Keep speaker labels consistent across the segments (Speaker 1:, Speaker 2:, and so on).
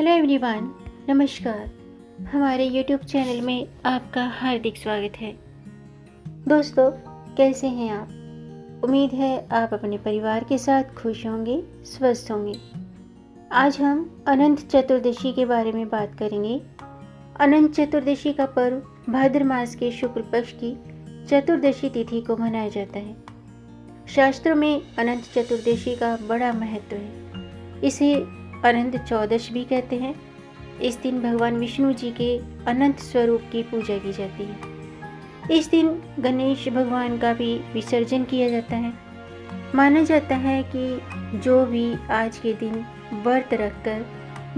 Speaker 1: Hello everyone, नमस्कार। हमारे YouTube channel में आपका हार्दिक स्वागत है। दोस्तों, कैसे हैं आप? उम्मीद है आप अपने परिवार के साथ खुश होंगे, स्वस्थ होंगे। आज हम अनंत चतुर्दशी के बारे में बात करेंगे। अनंत चतुर्दशी का पर्व भाद्र मास के शुक्ल पक्ष की चतुर्दशी तिथि को मनाया जाता है। शास्त्रों में अनंत चतुर्दशी का बड़ा महत्व है। इसे अनंत चौदश भी कहते हैं। इस दिन भगवान विष्णु जी के अनंत स्वरूप की पूजा की जाती है। इस दिन गणेश भगवान का भी विसर्जन किया जाता है। माना जाता है कि जो भी आज के दिन व्रत रखकर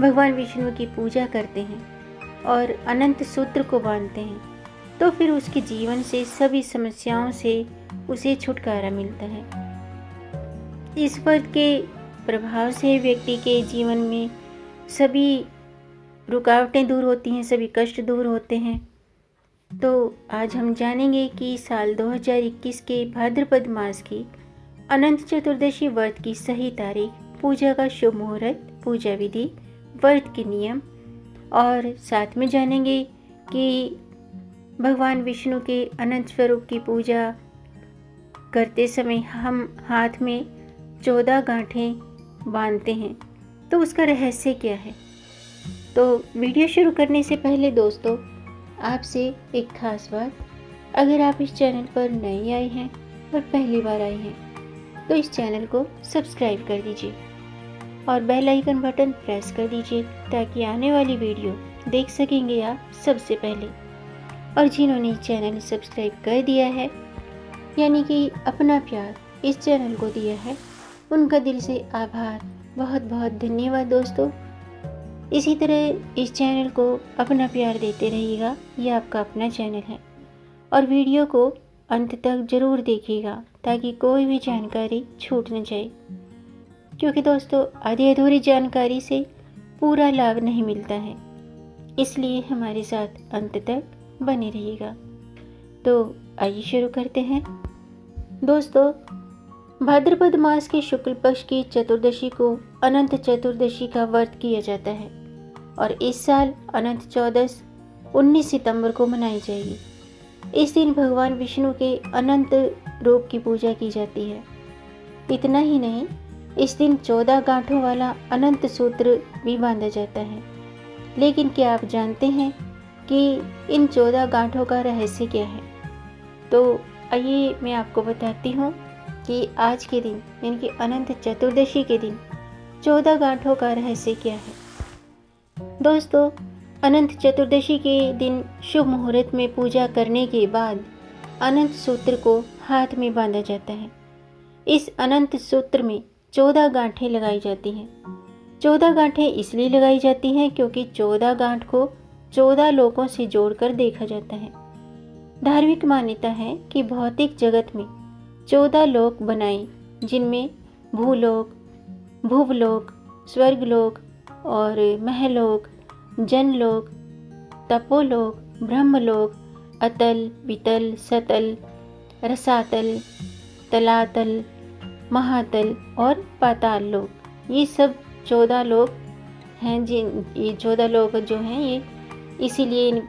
Speaker 1: भगवान विष्णु की पूजा करते हैं और अनंत सूत्र को बांधते हैं, तो फिर उसके जीवन से सभी समस्याओं से उसे छुटकारा मिलता है। इस व्रत के प्रभाव से व्यक्ति के जीवन में सभी रुकावटें दूर होती हैं, सभी कष्ट दूर होते हैं। तो आज हम जानेंगे कि साल 2021 के भाद्रपद मास की अनंत चतुर्दशी व्रत की सही तारीख, पूजा का शुभ मुहूर्त, पूजा विधि, व्रत के नियम, और साथ में जानेंगे कि भगवान विष्णु के अनंत स्वरूप की पूजा करते समय हम हाथ में 14 गांठें बांधते हैं, तो उसका रहस्य क्या है। तो वीडियो शुरू करने से पहले दोस्तों, आपसे एक खास बात, अगर आप इस चैनल पर नए आए हैं और पहली बार आए हैं तो इस चैनल को सब्सक्राइब कर दीजिए और बेल आइकन बटन प्रेस कर दीजिए ताकि आने वाली वीडियो देख सकेंगे आप सबसे पहले। और जिन्होंने चैनल सब्सक्राइब कर दिया है, यानी कि अपना प्यार इस चैनल को दिया है, उनका दिल से आभार, बहुत बहुत धन्यवाद दोस्तों। इसी तरह इस चैनल को अपना प्यार देते रहिएगा, ये आपका अपना चैनल है। और वीडियो को अंत तक ज़रूर देखिएगा ताकि कोई भी जानकारी छूट न जाए, क्योंकि दोस्तों आधी अधूरी जानकारी से पूरा लाभ नहीं मिलता है। इसलिए हमारे साथ अंत तक बने रहिएगा। तो आइए शुरू करते हैं। दोस्तों, भाद्रपद मास के शुक्ल पक्ष की चतुर्दशी को अनंत चतुर्दशी का व्रत किया जाता है और इस साल अनंत चौदस 19 सितंबर को मनाई जाएगी। इस दिन भगवान विष्णु के अनंत रूप की पूजा की जाती है। इतना ही नहीं, इस दिन 14 गांठों वाला अनंत सूत्र भी बांधा जाता है। लेकिन क्या आप जानते हैं कि इन 14 गांठों का रहस्य क्या है? तो आइए मैं आपको बताती हूँ कि आज के दिन, यानी कि अनंत चतुर्दशी के दिन 14 गांठों का रहस्य क्या है। दोस्तों, अनंत चतुर्दशी के दिन शुभ मुहूर्त में पूजा करने के बाद अनंत सूत्र को हाथ में बांधा जाता है। इस अनंत सूत्र में 14 गांठें लगाई जाती हैं। 14 गांठें इसलिए लगाई जाती हैं क्योंकि 14 गांठ को 14 लोकों से जोड़कर देखा जाता है। धार्मिक मान्यता है कि भौतिक जगत में 14 लोक बनाए, जिनमें भूलोक, भुवलोक, स्वर्गलोक और महलोक, जनलोक, तपोलोक, ब्रह्मलोक, अतल, वितल, सतल, रसातल, तलातल, महातल और पाताल लोक, ये सब 14 लोक हैं। ये 14 लोक जो हैं, ये इसीलिए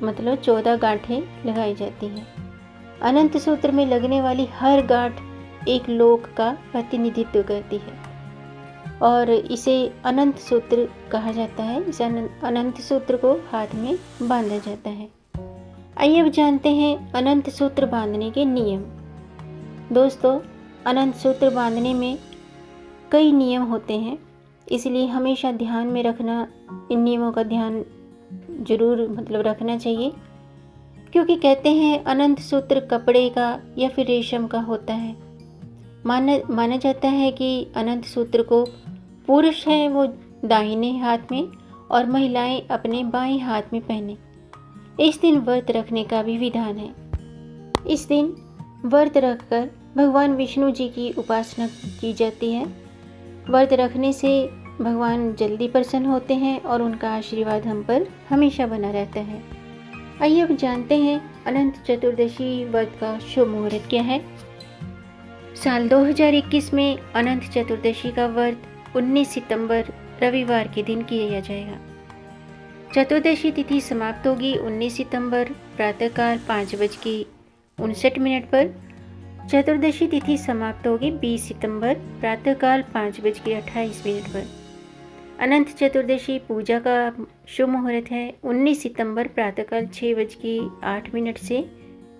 Speaker 1: मतलब 14 गांठें लगाई जाती हैं। अनंत सूत्र में लगने वाली हर गांठ एक लोक का प्रतिनिधित्व करती है और इसे अनंत सूत्र कहा जाता है। इस अनंत सूत्र को हाथ में बांधा जाता है। आइए अब जानते हैं अनंत सूत्र बांधने के नियम। दोस्तों, अनंत सूत्र बांधने में कई नियम होते हैं, इसलिए हमेशा ध्यान में रखना, इन नियमों का ध्यान जरूर रखना चाहिए, क्योंकि कहते हैं अनंत सूत्र कपड़े का या फिर रेशम का होता है। माना जाता है कि अनंत सूत्र को पुरुष हैं वो दाहिने हाथ में और महिलाएं अपने बाएं हाथ में पहने। इस दिन व्रत रखने का भी विधान है। इस दिन व्रत रखकर भगवान विष्णु जी की उपासना की जाती है। व्रत रखने से भगवान जल्दी प्रसन्न होते हैं और उनका आशीर्वाद हम पर हमेशा बना रहता है। आइए अब जानते हैं अनंत चतुर्दशी व्रत का शुभ मुहूर्त क्या है। साल 2021 में अनंत चतुर्दशी का व्रत 19 सितंबर रविवार के दिन किया जाएगा। चतुर्दशी तिथि समाप्त होगी 19 सितंबर प्रातःकाल 5:59 पर। चतुर्दशी तिथि समाप्त होगी 20 सितंबर प्रातःकाल 5:28 पर। अनंत चतुर्दशी पूजा का शुभ मुहूर्त है 19 सितंबर प्रातःकाल 6:08 से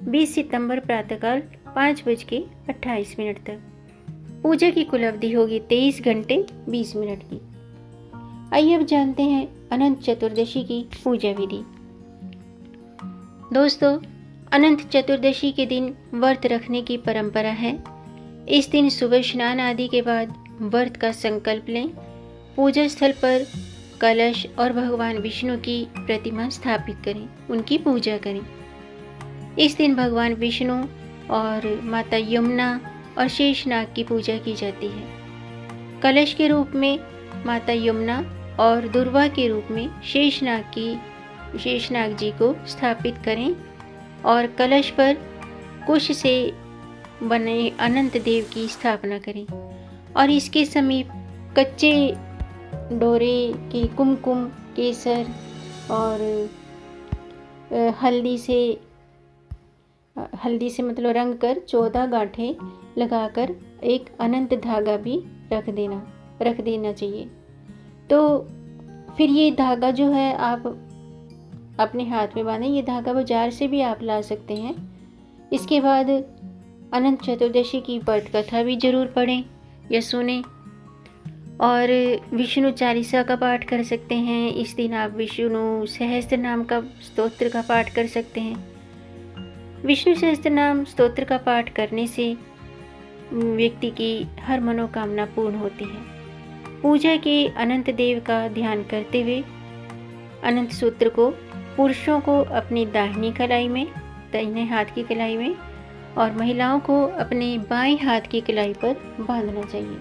Speaker 1: 20 सितंबर प्रातःकाल 5:28 तक। पूजा की कुल अवधि होगी 23 घंटे 20 मिनट की। आइए अब जानते हैं अनंत चतुर्दशी की पूजा विधि। दोस्तों, अनंत चतुर्दशी के दिन व्रत रखने की परंपरा है। इस दिन सुबह स्नान आदि के बाद व्रत का संकल्प लें। पूजा स्थल पर कलश और भगवान विष्णु की प्रतिमा स्थापित करें, उनकी पूजा करें। इस दिन भगवान विष्णु और माता यमुना और शेषनाग की पूजा की जाती है। कलश के रूप में माता यमुना और दुर्वा के रूप में शेषनाग जी को स्थापित करें और कलश पर कुश से बने अनंत देव की स्थापना करें और इसके समीप कच्चे डोरे के कुमकुम, केसर और हल्दी से मतलब रंग कर 14 गांठें लगाकर एक अनंत धागा भी रख देना चाहिए। तो फिर ये धागा जो है आप अपने हाथ में बांधें। ये धागा बाजार से भी आप ला सकते हैं। इसके बाद अनंत चतुर्दशी की व्रत कथा भी जरूर पढ़ें या सुनें और विष्णु चालीसा का पाठ कर सकते हैं। इस दिन आप विष्णु सहस्त्र नाम का स्तोत्र का पाठ कर सकते हैं। विष्णु सहस्त्र नाम स्तोत्र का पाठ करने से व्यक्ति की हर मनोकामना पूर्ण होती है। पूजा के अनंत देव का ध्यान करते हुए अनंत सूत्र को पुरुषों को अपनी दाहिने हाथ की कलाई में और महिलाओं को अपने बाएं हाथ की कलाई पर बांधना चाहिए।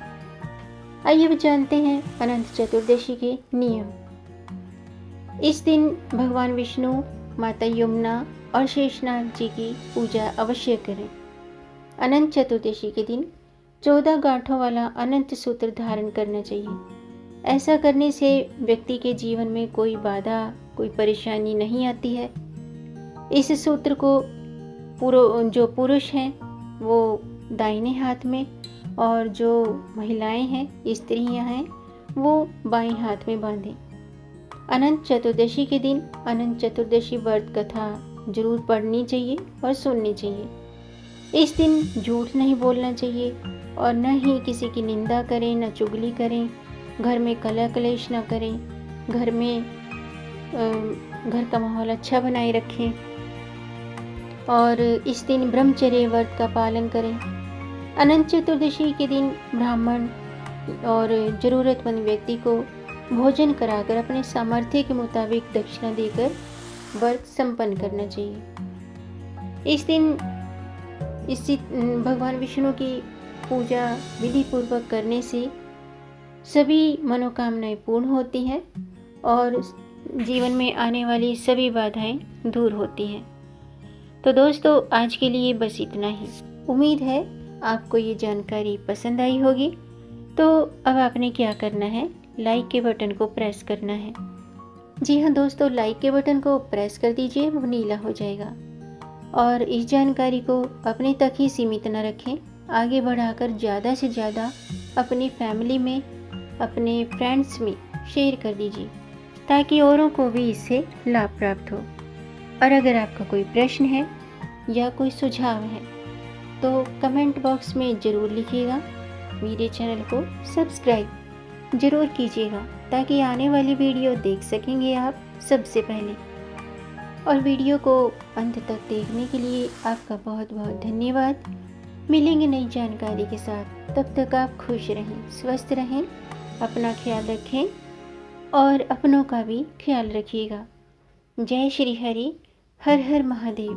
Speaker 1: आइए अब जानते हैं अनंत चतुर्दशी के नियम। इस दिन भगवान विष्णु, माता यमुना और शेषनाग जी की पूजा अवश्य करें। अनंत चतुर्दशी के दिन 14 गांठों वाला अनंत सूत्र धारण करना चाहिए। ऐसा करने से व्यक्ति के जीवन में कोई बाधा, कोई परेशानी नहीं आती है। इस सूत्र को जो पुरुष हैं वो दाहिने हाथ में और जो महिलाएं हैं, स्त्रियां हैं, वो बाएं हाथ में बांधें। अनंत चतुर्दशी के दिन अनंत चतुर्दशी व्रत कथा जरूर पढ़नी चाहिए और सुननी चाहिए। इस दिन झूठ नहीं बोलना चाहिए और न ही किसी की निंदा करें, न चुगली करें, घर में कलह कलेश न करें, घर का माहौल अच्छा बनाए रखें और इस दिन ब्रह्मचर्य व्रत का पालन करें। अनंत चतुर्दशी के दिन ब्राह्मण और ज़रूरतमंद व्यक्ति को भोजन कराकर अपने सामर्थ्य के मुताबिक दक्षिणा देकर व्रत संपन्न करना चाहिए। इस दिन भगवान विष्णु की पूजा विधि पूर्वक करने से सभी मनोकामनाएं पूर्ण होती हैं और जीवन में आने वाली सभी बाधाएं दूर होती हैं। तो दोस्तों, आज के लिए बस इतना ही। उम्मीद है आपको ये जानकारी पसंद आई होगी। तो अब आपने क्या करना है, लाइक के बटन को प्रेस करना है। जी हाँ दोस्तों, लाइक के बटन को प्रेस कर दीजिए, वो नीला हो जाएगा। और इस जानकारी को अपने तक ही सीमित न रखें, आगे बढ़ाकर ज़्यादा से ज़्यादा अपनी फैमिली में, अपने फ्रेंड्स में शेयर कर दीजिए ताकि औरों को भी इससे लाभ प्राप्त हो। और अगर आपका कोई प्रश्न है या कोई सुझाव है तो कमेंट बॉक्स में ज़रूर लिखिएगा। मेरे चैनल को सब्सक्राइब ज़रूर कीजिएगा ताकि आने वाली वीडियो देख सकेंगे आप सबसे पहले। और वीडियो को अंत तक देखने के लिए आपका बहुत बहुत धन्यवाद। मिलेंगे नई जानकारी के साथ, तब तक आप खुश रहें, स्वस्थ रहें, अपना ख्याल रखें और अपनों का भी ख्याल रखिएगा। जय श्री हरि, हर हर महादेव।